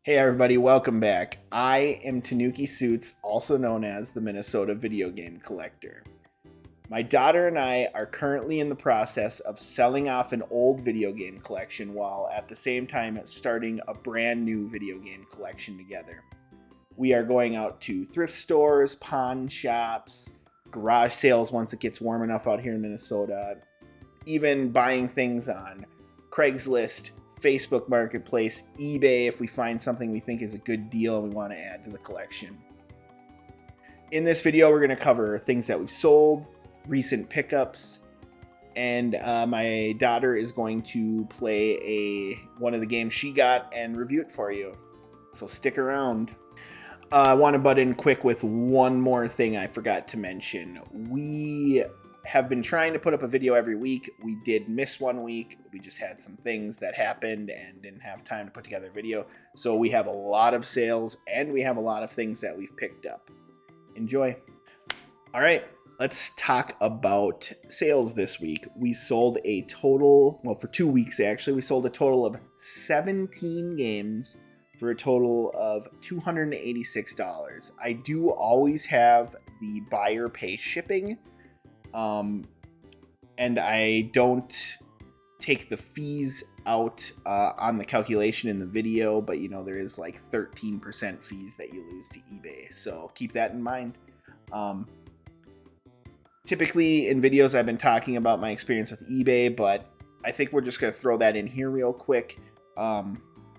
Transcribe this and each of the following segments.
Hey everybody, welcome back. I am Tanuki Suits, also known as the Minnesota Video Game Collector. My daughter and I are currently in the process of selling off an old video game collection while at the same time starting a brand new video game collection together. We are going out to thrift stores, pawn shops, garage sales once it gets warm enough out here in Minnesota, even buying things on Craigslist, Facebook Marketplace, eBay if we find something we think is a good deal and we want to add to the collection. In this video, we're going to cover things that we've sold, recent pickups, and my daughter is going to play one of the games she got and review it for you. So stick around. I want to butt in quick with one more thing I forgot to mention. We have been trying to put up a video every week. We did miss 1 week. We just had some things that happened and didn't have time to put together a video. So we have a lot of sales and we have a lot of things that we've picked up. Enjoy. All right, let's talk about sales this week. We sold a total, well, for 2 weeks actually, we sold a total of 17 games for a total of $286. I do always have the buyer pay shipping. And I don't take the fees out on the calculation in the video, but you know, there is like 13% fees that you lose to eBay. So keep that in mind. Typically in videos, I've been talking about my experience with eBay, but I think we're just going to throw that in here real quick.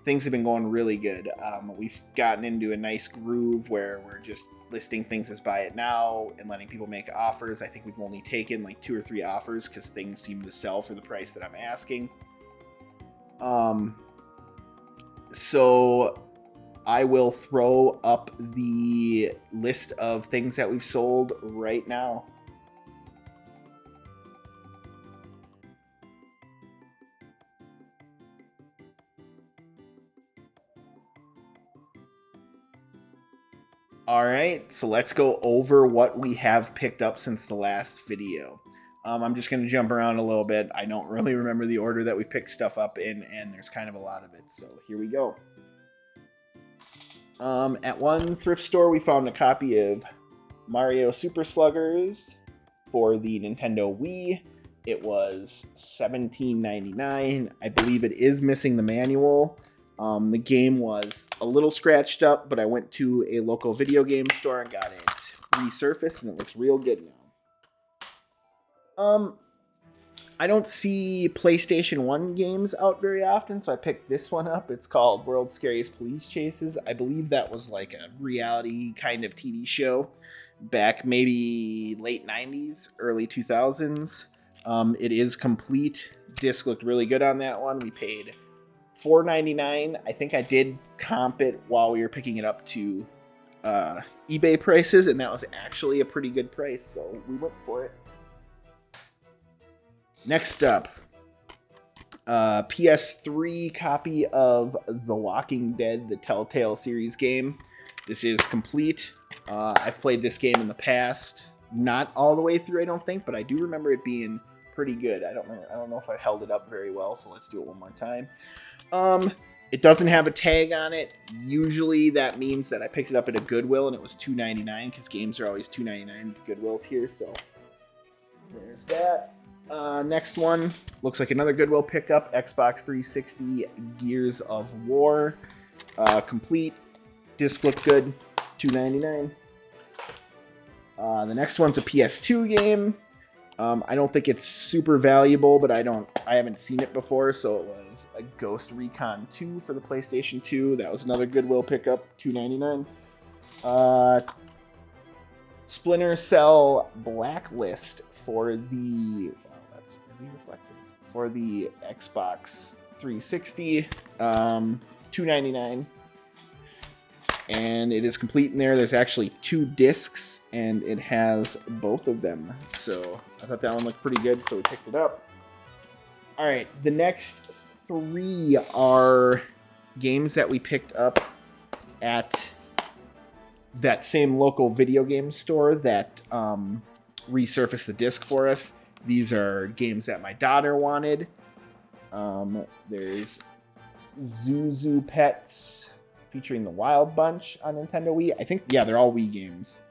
Things have been going really good. We've gotten into a nice groove where we're just listing things as buy it now and letting people make offers. I think we've only taken like 2 or 3 offers because things seem to sell for the price that I'm asking. So I will throw up the list of things that we've sold right now. All right, so let's go over what we have picked up since the last video. I'm just going to jump around a little bit. I don't really remember the order that we picked stuff up in, and there's kind of a lot of it, so here we go. At one thrift store, we found a copy of Mario Super Sluggers for the Nintendo Wii. It was $17.99. I believe it is missing the manual. The game was a little scratched up, but I went to a local video game store and got it resurfaced, and it looks real good now. I don't see PlayStation 1 games out very often, so I picked this one up. It's called World's Scariest Police Chases. I believe that was like a reality kind of TV show back maybe late 90s, early 2000s. It is complete. Disc looked really good on that one. We paid $4.99. I think I did comp it while we were picking it up to eBay prices, and that was actually a pretty good price, so we went for it. Next up, PS3 copy of The Walking Dead, the Telltale series game. This is complete. I've played this game in the past, not all the way through, I don't think, but I do remember it being pretty good. I don't know if I held it up very well, so let's do it one more time. It doesn't have a tag on it. Usually that means that I picked it up at a Goodwill and it was $2.99 because games are always $2.99 at Goodwills here. So there's that. Next one looks like another Goodwill pickup. Xbox 360 Gears of War, complete. Disc looked good. $2.99. The next one's a PS2 game. I don't think it's super valuable, but I haven't seen it before, so it was a Ghost Recon 2 for the PlayStation 2. That was another Goodwill pickup, $2.99. Splinter Cell Blacklist for the, wow, that's really reflective, for the Xbox 360, $2.99. And it is complete in there. There's actually 2 discs, and it has both of them. So I thought that one looked pretty good, so we picked it up. All right, the next 3 are games that we picked up at that same local video game store that resurfaced the disc for us. These are games that my daughter wanted. There's Zuzu Pets featuring the Wild Bunch on Nintendo Wii. I think, yeah, they're all Wii games.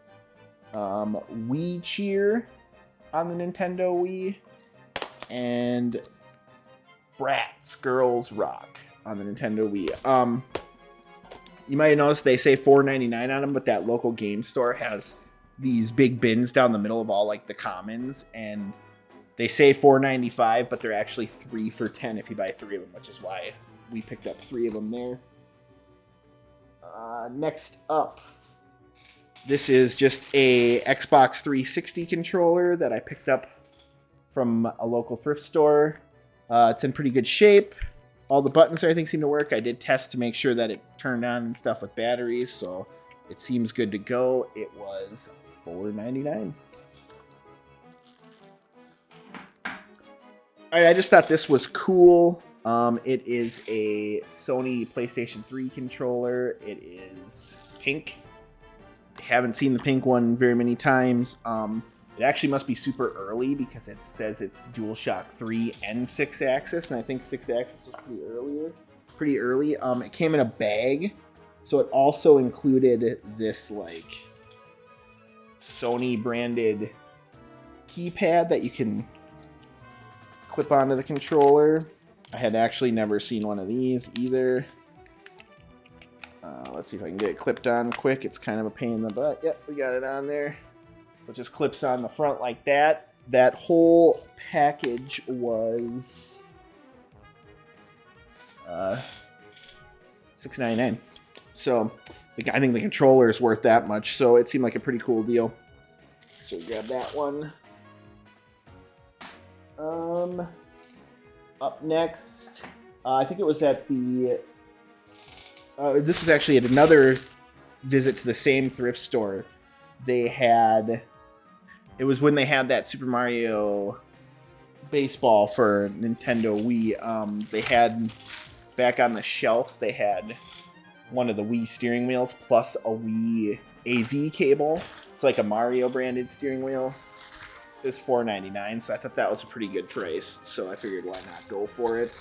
Wii Cheer on the Nintendo Wii. And Bratz Girls Rock on the Nintendo Wii. You might have noticed they say $4.99 on them, but that local game store has these big bins down the middle of all like the commons, and they say $4.95, but they're actually 3 for $10 if you buy 3 of them, which is why we picked up 3 of them there. Next up, this is just a Xbox 360 controller that I picked up from a local thrift store. It's in pretty good shape. All the buttons, everything seem to work. I did test to make sure that it turned on and stuff with batteries, so it seems good to go. It was $4.99. All right, I just thought this was cool. It is a Sony PlayStation 3 controller. It is pink. I haven't seen the pink one very many times. It actually must be super early because it says it's DualShock 3 and 6-axis, and I think 6-axis was pretty early. It came in a bag, so it also included this like Sony branded keypad that you can clip onto the controller. I had actually never seen one of these either. Let's see if I can get it clipped on quick. It's kind of a pain in the butt. Yep, we got it on there. So it just clips on the front like that. That whole package was $6.99. So I think the controller is worth that much. So it seemed like a pretty cool deal. So grab that one. Up next, I think it was at the... this was actually at another visit to the same thrift store. They had... It was when they had that Super Mario baseball for Nintendo Wii. They had, back on the shelf, they had one of the Wii steering wheels plus a Wii AV cable. It's like a Mario branded steering wheel. It was $4.99, so I thought that was a pretty good price. So I figured, why not go for it?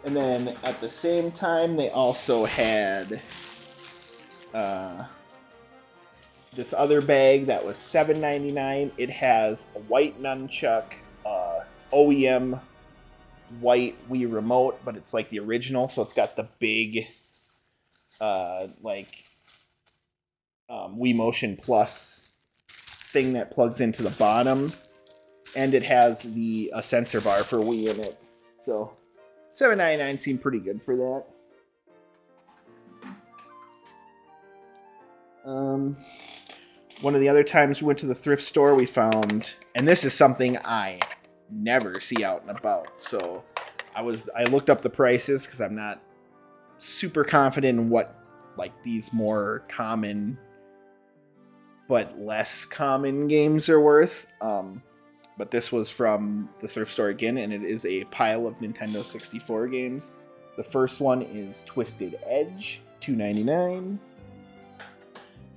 And then at the same time, they also had this other bag that was $7.99. It has a white nunchuck, OEM white Wii remote, but it's like the original, so it's got the big Wii Motion Plus thing that plugs into the bottom, and it has a sensor bar for Wii in it. So $7.99 seemed pretty good for that. One of the other times we went to the thrift store, we found, and this is something I never see out and about, so I looked up the prices because I'm not super confident in what like these more common but less common games are worth. But this was from the thrift store again, and it is a pile of Nintendo 64 games. The first one is Twisted Edge, $2.99.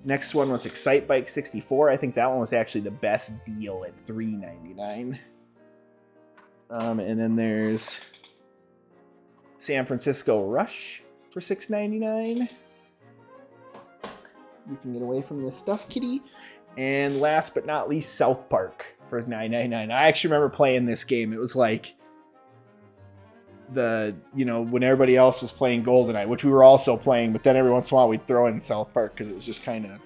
Next one was Excite Bike 64. I think that one was actually the best deal at $3.99. And then there's San Francisco Rush for $6.99. You can get away from this stuff, kitty. And last but not least, South Park for $9.99. I actually remember playing this game. It was like when everybody else was playing GoldenEye, which we were also playing, but then every once in a while we'd throw in South Park because it was just kind of,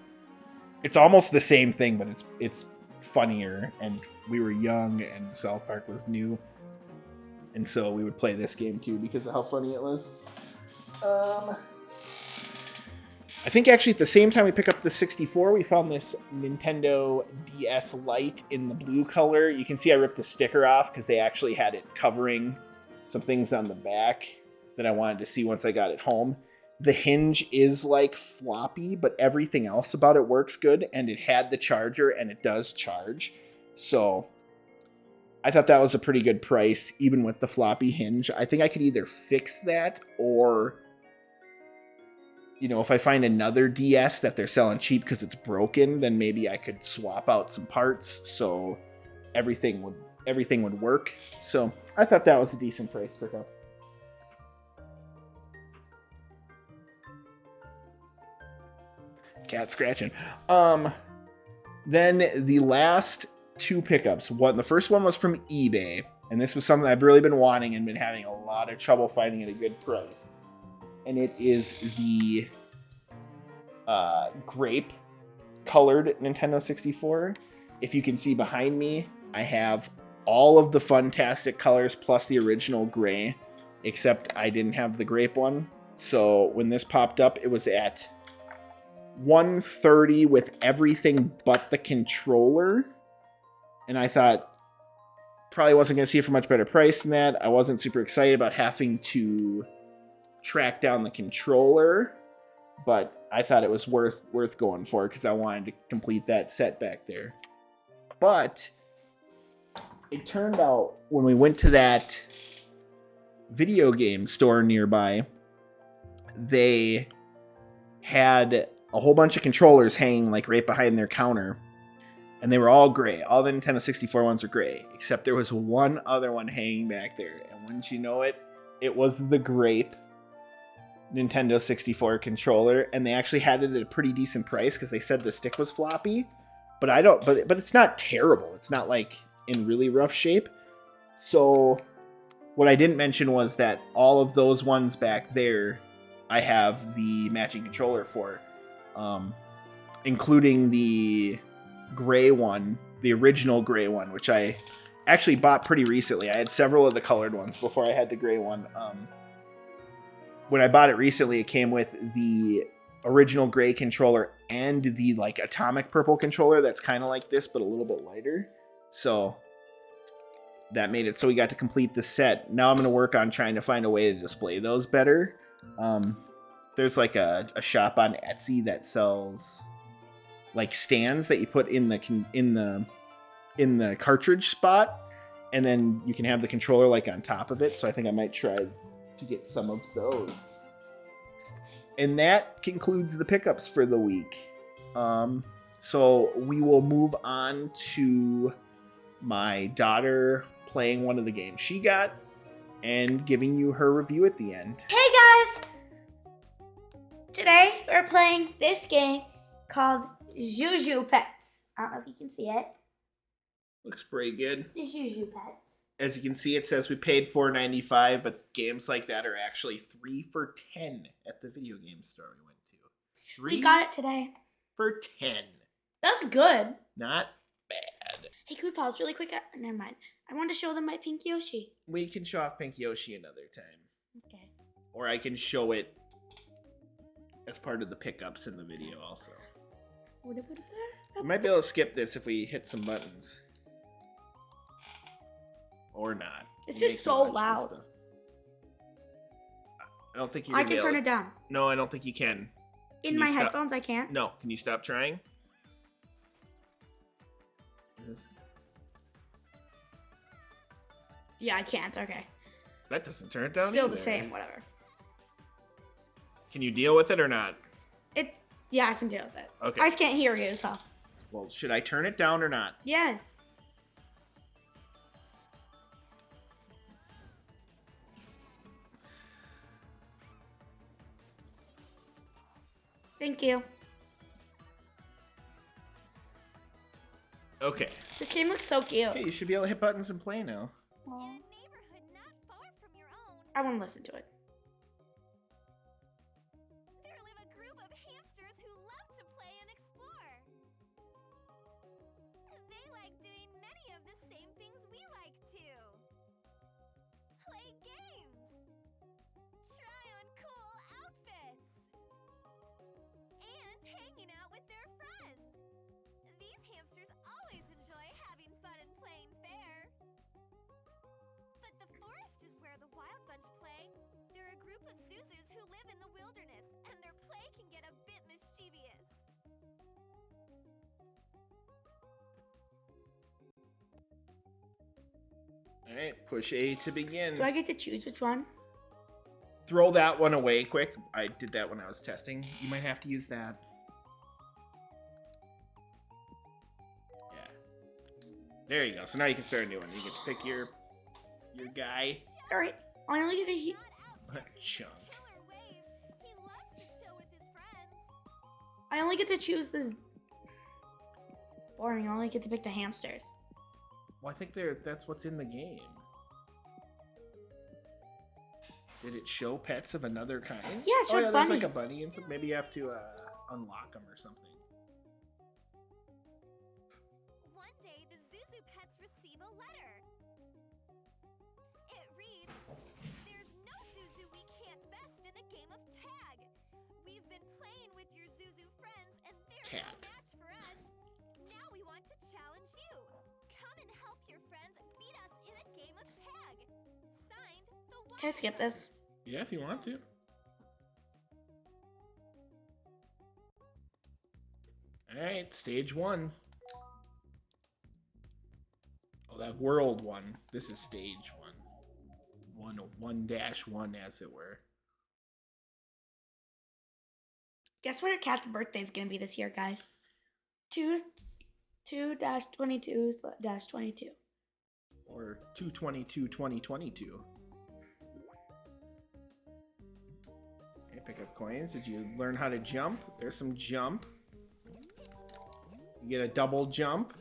it's almost the same thing, but it's funnier, and we were young and South Park was new, and so we would play this game too because of how funny it was. I think actually at the same time we pick up the 64, we found this Nintendo DS Lite in the blue color. You can see I ripped the sticker off because they actually had it covering some things on the back that I wanted to see once I got it home. The hinge is like floppy, but everything else about it works good, and it had the charger, and it does charge. So I thought that was a pretty good price, even with the floppy hinge. I think I could either fix that or, if I find another DS that they're selling cheap because it's broken, then maybe I could swap out some parts so everything would work. So I thought that was a decent price pickup. cat scratching. Then the last two pickups. The first one was from eBay, and this was something I've really been wanting and been having a lot of trouble finding at a good price. And it is the grape colored Nintendo 64. If you can see behind me, I have all of the Funtastic colors plus the original gray, except I didn't have the grape one. So when this popped up, it was at $130 with everything but the controller. And I thought probably wasn't going to see it for much better price than that. I wasn't super excited about having to track down the controller, but I thought it was worth going for because I wanted to complete that set back there. But it turned out when we went to that video game store nearby, they had a whole bunch of controllers hanging like right behind their counter, and they were all gray. All the Nintendo 64 ones were gray, except there was one other one hanging back there, and wouldn't you know it, it was the grape Nintendo 64 controller, and they actually had it at a pretty decent price because they said the stick was floppy, but it's not terrible. It's not like in really rough shape. So what I didn't mention was that all of those ones back there, I have the matching controller for, including the gray one, the original gray one, which I actually bought pretty recently. I had several of the colored ones before I had the gray one. When I bought it recently, it came with the original gray controller and the like atomic purple controller that's kind of like this, but a little bit lighter. So that made it so we got to complete the set. Now I'm going to work on trying to find a way to display those better. There's like a shop on Etsy that sells like stands that you put in the cartridge spot, and then you can have the controller like on top of it. So I think I might try to get some of those. And that concludes the pickups for the week. So we will move on to my daughter playing one of the games she got and giving you her review at the end. Hey guys! Today we're playing this game called Juju Pets. I don't know if you can see it. Looks pretty good. The Juju Pets. As you can see, it says we paid $4.95, but games like that are actually 3 for $10 at the video game store we went to. 3 we got it today. For $10. That's good. Not bad. Hey, can we pause really quick? Never mind. I want to show them my pink Yoshi. We can show off Pink Yoshi another time. Okay. Or I can show it as part of the pickups in the video also. We might be able to skip this if we hit some buttons. Or not. It's just so loud. I don't think you can turn it down. No, I don't think you can. In my headphones, I can't. No, can you stop trying? Yeah, I can't. Okay. That doesn't turn it down. Still the same, whatever. Can you deal with it or not? Yeah, I can deal with it. Okay. I just can't hear you, so. Well, should I turn it down or not? Yes. Thank you. Okay. This game looks so cute. Okay, you should be able to hit buttons and play now. In a neighborhood not far from your own. I want to listen to it. There live a group of hamsters who love to play and explore. They like doing many of the same things we like to. Play games. Try on cool outfits. And hanging out with their friends. These hamsters always enjoy having fun and playing fair. But the forest is where the Wild Bunch play. They're a group of Zuzus who live in the wilderness, and their play can get a bit mischievous. Alright, push A to begin. Do I get to choose which one? Throw that one away quick. I did that when I was testing. You might have to use that. Yeah. There you go. So now you can start a new one. You get to pick your guy. Alright. I only get to Chunk. Killer waves. He loves to chill with his friends. I only get to choose this. Boring. I only get to pick the hamsters. Well, I think that's what's in the game. Did it show pets of another kind? Yeah, it showed there's bunnies. like a bunny and something. Maybe you have to unlock them or something. One day, the Zuzu pets receive a letter. It reads, "There's no Zuzu we can't best in the game of tag. We've been playing with your Zuzu friends, and they're Cat. no match for us. Now we want to challenge you. Come and help your friends beat us in a game of tag. Signed, the Can I skip this? Yeah, if you want to. All right, stage 1. Oh, that world one. This is stage 1. 1-1, as it were. Guess what our cat's birthday is gonna be this year, guys? 2-22/22. Or 2/22/2022. Okay, pick up coins. Did you learn how to jump? There's some jump. You get a double jump.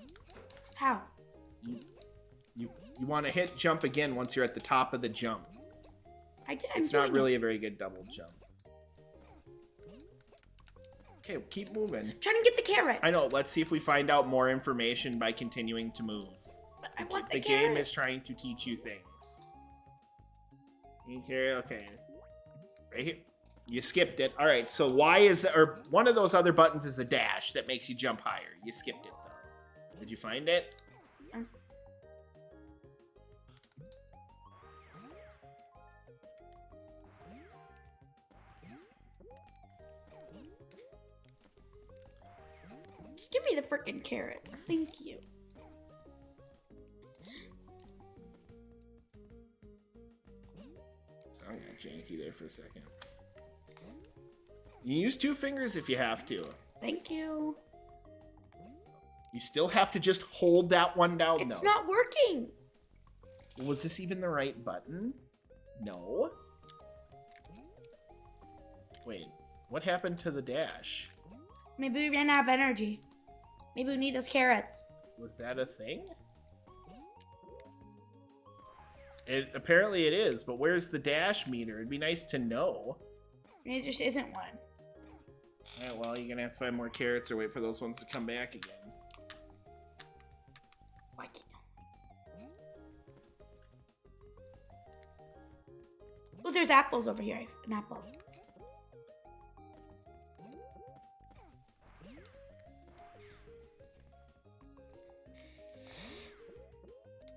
How? You want to hit jump again once you're at the top of the jump. I'm It's doing not really a very good double jump. Okay, keep moving. Trying to get the carrot. I know. Let's see if we find out more information by continuing to move. But I want The the carrot. game is trying to teach you things. Okay. Right here. You skipped it. All right. So one of those other buttons is a dash that makes you jump higher. You skipped it though. Did you find it? Yeah. Just give me the freaking carrots. Thank you. Sound got janky there for a second. You use 2 fingers if you have to. Thank you. You still have to just hold that one down, It's though. not working. Was this even the right button? No. Wait, what happened to the dash? Maybe we ran out of energy. Maybe we need those carrots. Was that a thing? Apparently it is, but where's the dash meter? It'd be nice to know. There just isn't one. Alright, well, you're gonna have to find more carrots or wait for those ones to come back again. Why can't... Oh, there's apples over here. An apple.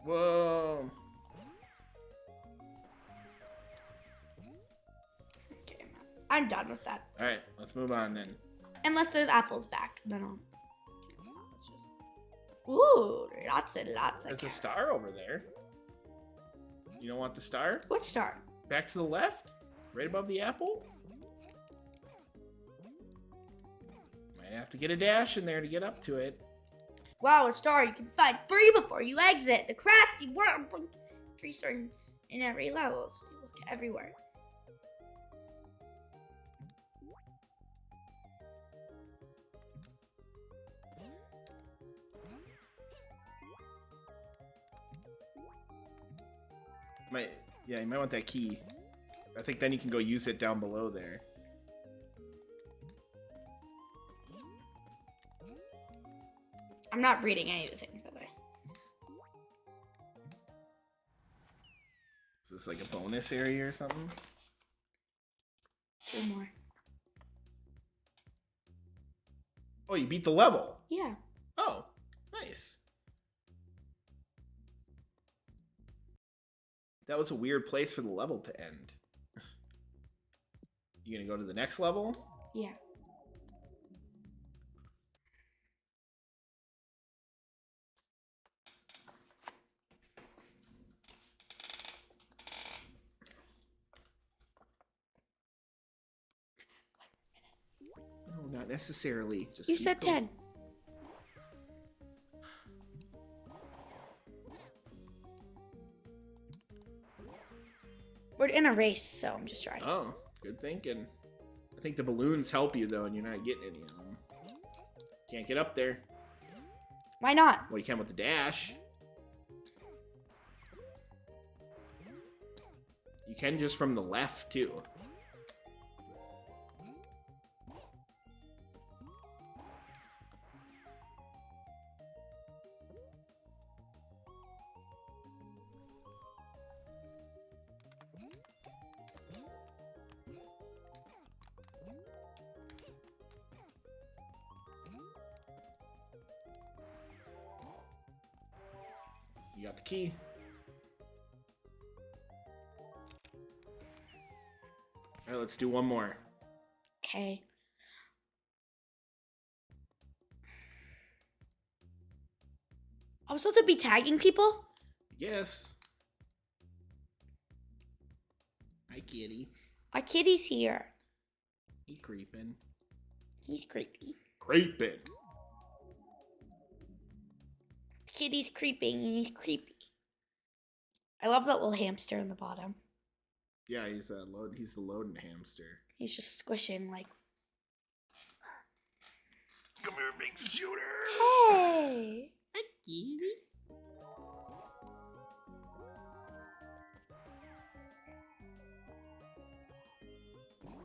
Whoa. Okay, I'm done with that. Alright, let's move on then. Unless there's apples back, then I'll... Let's just... Ooh, lots and lots of There's a carrots. star over there. You don't want the star? What star? Back to the left? Right above the apple? Might have to get a dash in there to get up to it. Wow, a star. You can find 3 before you exit. The crafty world. 3 stars in every level, so you look everywhere. Yeah, you might want that key. I think then you can go use it down below there. I'm not reading any of the things, by the way. Is this like a bonus area or something? 2 more. Oh, you beat the level. Yeah. Oh, nice. That was a weird place for the level to end. You gonna go to the next level? Yeah. No, not necessarily. Just You keep said going. 10. We're in a race, so I'm just trying. Oh, good thinking. I think the balloons help you though, and you're not getting any of them. Can't get up there. Why not? Well, you can with the dash. You can just from the left, too. You got the key. All right, let's do one more. Okay. I was supposed to be tagging people? Yes. Hi, kitty. Our kitty's here. He creeping. He's creepy. Creeping. Kitty's creeping and he's creepy. I love that little hamster in the bottom. Yeah, he's the loading hamster. He's just squishing like. Come here, big shooter. Hey! Hi, kitty.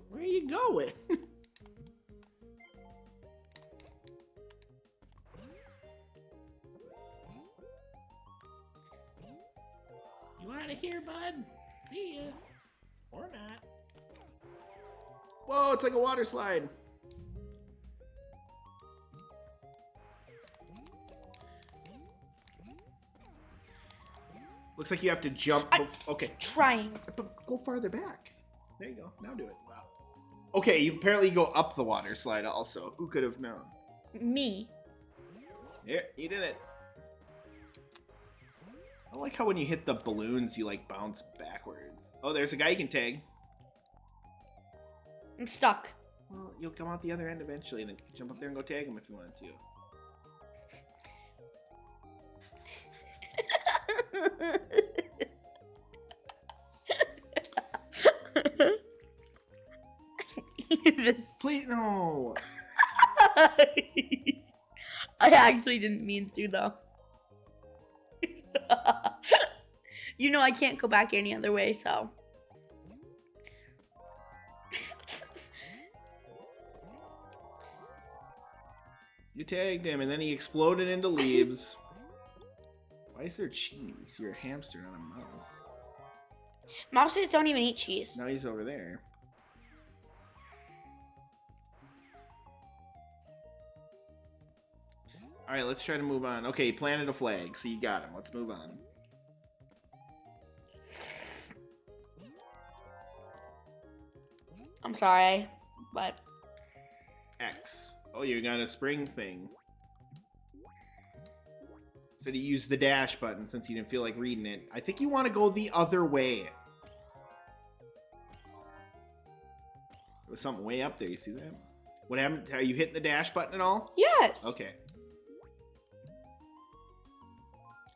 Where are you going? You out of here, bud? See ya. Or not. Whoa, it's like a water slide. Looks like you have to jump. Okay. Trying. But go farther back. There you go. Now do it. Wow. Okay, you apparently go up the water slide also. Who could have known? Me. There, you did it. I like how when you hit the balloons, you like bounce backwards. Oh, there's a guy you can tag. I'm stuck. Well, you'll come out the other end eventually, and then jump up there and go tag him if you want to. You just... Please, no. I actually didn't mean to, though. You know I can't go back any other way, so. You tagged him, and then he exploded into leaves. Why is there cheese? You're a hamster, not a mouse. Mouses don't even eat cheese. Now he's over there. All right, let's try to move on. Okay, he planted a flag, so you got him. Let's move on. I'm sorry, but... X. Oh, you got a spring thing. Said he used the dash button since you didn't feel like reading it. I think you want to go the other way. There was something way up there. You see that? What happened? Are you hitting the dash button at all? Yes. Okay.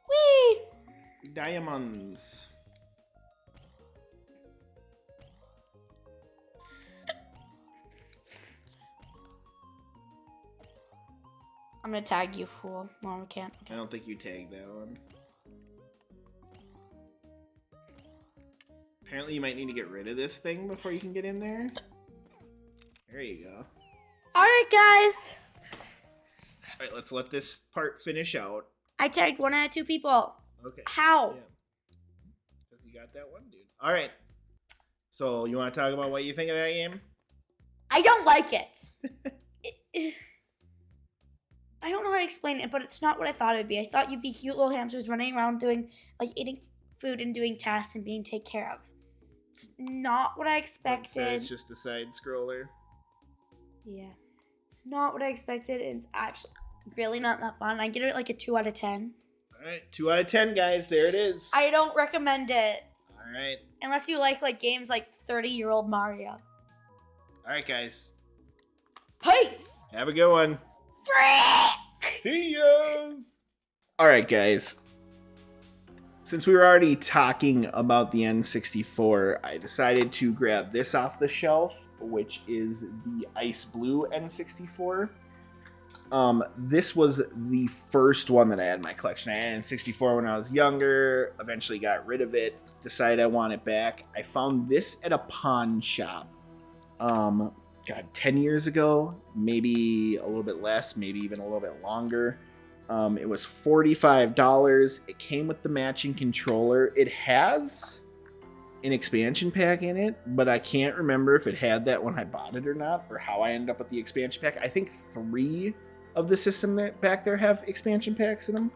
Whee! Diamonds. I'm gonna tag you, fool. No, we can't. I don't think you tagged that one. Apparently you might need to get rid of this thing before you can get in there. There you go. Alright, guys. Alright, let's let this part finish out. I tagged 1 out of 2 people. Okay. How? Yeah. Because you got that one, dude. Alright. So, you want to talk about what you think of that game? I don't like it. I don't know how to explain it, but it's not what I thought it would be. I thought you'd be cute little hamsters running around doing, like, eating food and doing tasks and being taken care of. It's not what I expected. It's just a side scroller. Yeah. It's not what I expected, and it's actually really not that fun. I give it like a 2 out of 10. Alright, 2 out of 10, guys. There it is. I don't recommend it. Alright. Unless you like games like 30-year-old Mario. Alright, guys. Peace! Have a good one. See yas! Alright, guys. Since we were already talking about the N64, I decided to grab this off the shelf, which is the Ice Blue N64. This was the first one that I had in my collection. I had an N64 when I was younger, eventually got rid of it, decided I want it back. I found this at a pawn shop. 10 years ago, maybe a little bit less, maybe even a little bit longer. It was $45. It came with the matching controller. It has an expansion pack in it, but I can't remember if it had that when I bought it or not, or how I ended up with the expansion pack. I think 3 of the system that back there have expansion packs in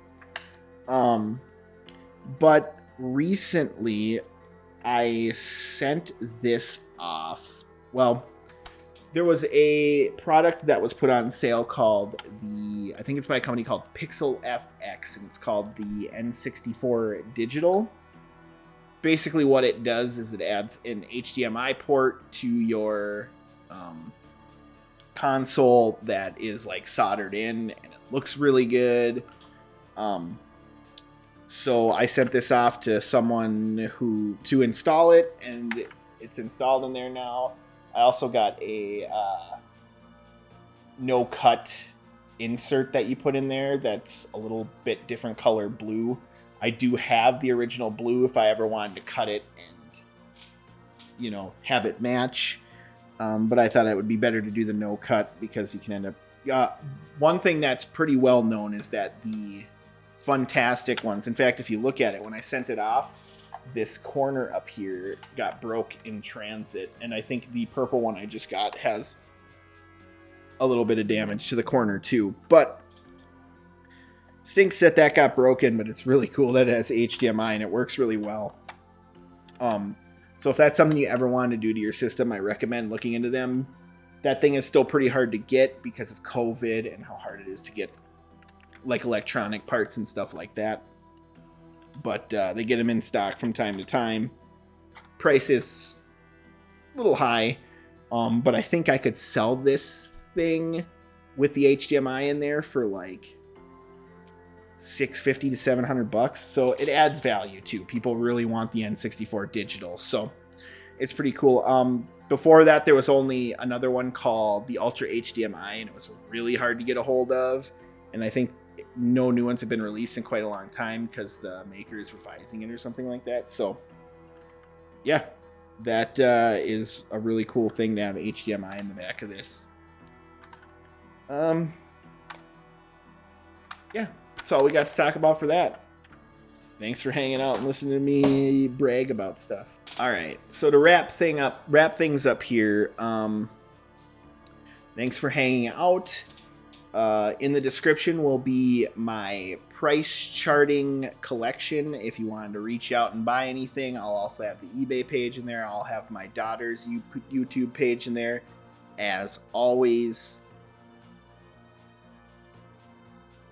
them. But recently I sent this off. Well, there was a product that was put on sale called I think it's by a company called Pixel FX, and it's called the N64 Digital. Basically what it does is it adds an HDMI port to your console that is like soldered in, and it looks really good. So I sent this off to someone to install it, and it's installed in there now. I also got a no-cut insert that you put in there that's a little bit different color blue. I do have the original blue if I ever wanted to cut it and, have it match. But I thought it would be better to do the no-cut because you can end up... one thing that's pretty well known is that the Funtastic ones... In fact, if you look at it, when I sent it off, this corner up here got broke in transit, and I think the purple one I just got has a little bit of damage to the corner too. But stinks that got broken, but it's really cool that it has HDMI and it works really well. So if that's something you ever want to do to your system, I recommend looking into them. That thing is still pretty hard to get because of COVID and how hard it is to get like electronic parts and stuff like that. But they get them in stock from time to time. Price is a little high, but I think I could sell this thing with the HDMI in there for like $650 to $700. So it adds value too. People really want the N64 digital, so it's pretty cool. Before that, there was only another one called the Ultra HDMI, and it was really hard to get a hold of. And I think no new ones have been released in quite a long time because the maker is revising it or something like that. So yeah, that is a really cool thing to have HDMI in the back of this. Yeah, that's all we got to talk about for that. Thanks for hanging out and listening to me brag about stuff. All right, so to wrap things up here, thanks for hanging out. In the description will be my price charting collection. If you wanted to reach out and buy anything, I'll also have the eBay page in there. I'll have my daughter's YouTube page in there, as always.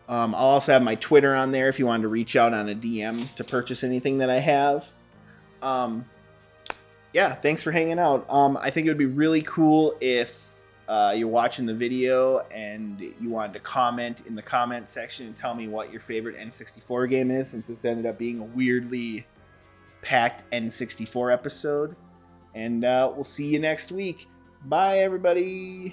I'll also have my Twitter on there if you wanted to reach out on a DM to purchase anything that I have. Yeah, thanks for hanging out. I think it would be really cool if you're watching the video and you wanted to comment in the comment section and tell me what your favorite N64 game is, since this ended up being a weirdly packed N64 episode. And we'll see you next week. Bye, everybody.